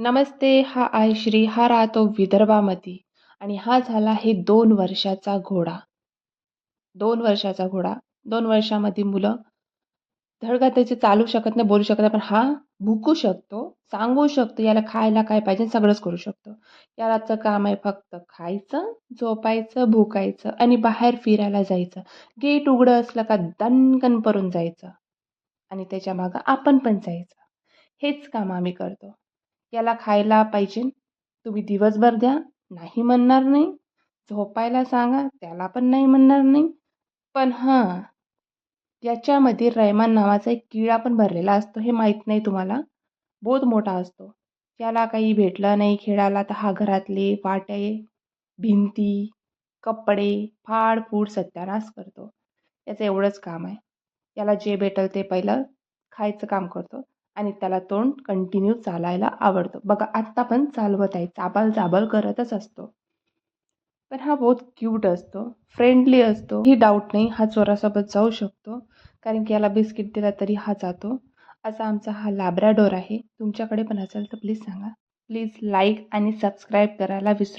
नमस्ते, हा आहे श्री. हा राहतो विदर्भामध्ये आणि हा झाला आहे 2 वर्षाचा घोडा. 2 वर्षाचा घोडा. 2 वर्षामध्ये मुलं धड त्याचे चालू शकत नाही, बोलू शकत नाही, पण हा भुकू शकतो, सांगू शकतो, याला खायला काय पाहिजे सगळंच करू शकतो. याचं काम आहे फक्त खायचं, झोपायचं, भुकायचं आणि बाहेर फिरायला जायचं. गेट उघडं असलं का दणकन पळून जायचं आणि त्याच्या मागं आपण पण जायचं. हेच काम आम्ही करतो. याला खायला पाहिजे, तुम्ही दिवसभर द्या, नाही म्हणणार नाही. झोपायला सांगा, त्याला पण नाही म्हणणार नाही. पण हां, याच्यामध्ये रैमान नावाचा एक किडा पण भरलेला असतो, हे माहीत नाही तुम्हाला. बहुत मोठा असतो. त्याला काही भेटलं नाही खेळायला तर हा घरातले वाटे, भिंती, कपडे फाडफूड सत्यानाश करतो. याचं एवढंच काम आहे. त्याला जे भेटेल ते पहिलं खायचं काम करतो आणि त्याला तोंड कंटिन्यू चालायला आवडतं. बघा आत्ता पण चालवत आहे. चाबल-चाबल करतच असतो. पण हा बहुत क्यूट असतो, फ्रेंडली असतो. ही डाऊट नाही हा चोरासोबत जाऊ शकतो. कारण की याला बिस्किट दिला तरी हा जातो. असा आमचा हा लॅब्राडोर आहे. तुमच्याकडे पण असेल तर प्लीज सांगा. प्लीज लाईक आणि सबस्क्राईब करायला विसरू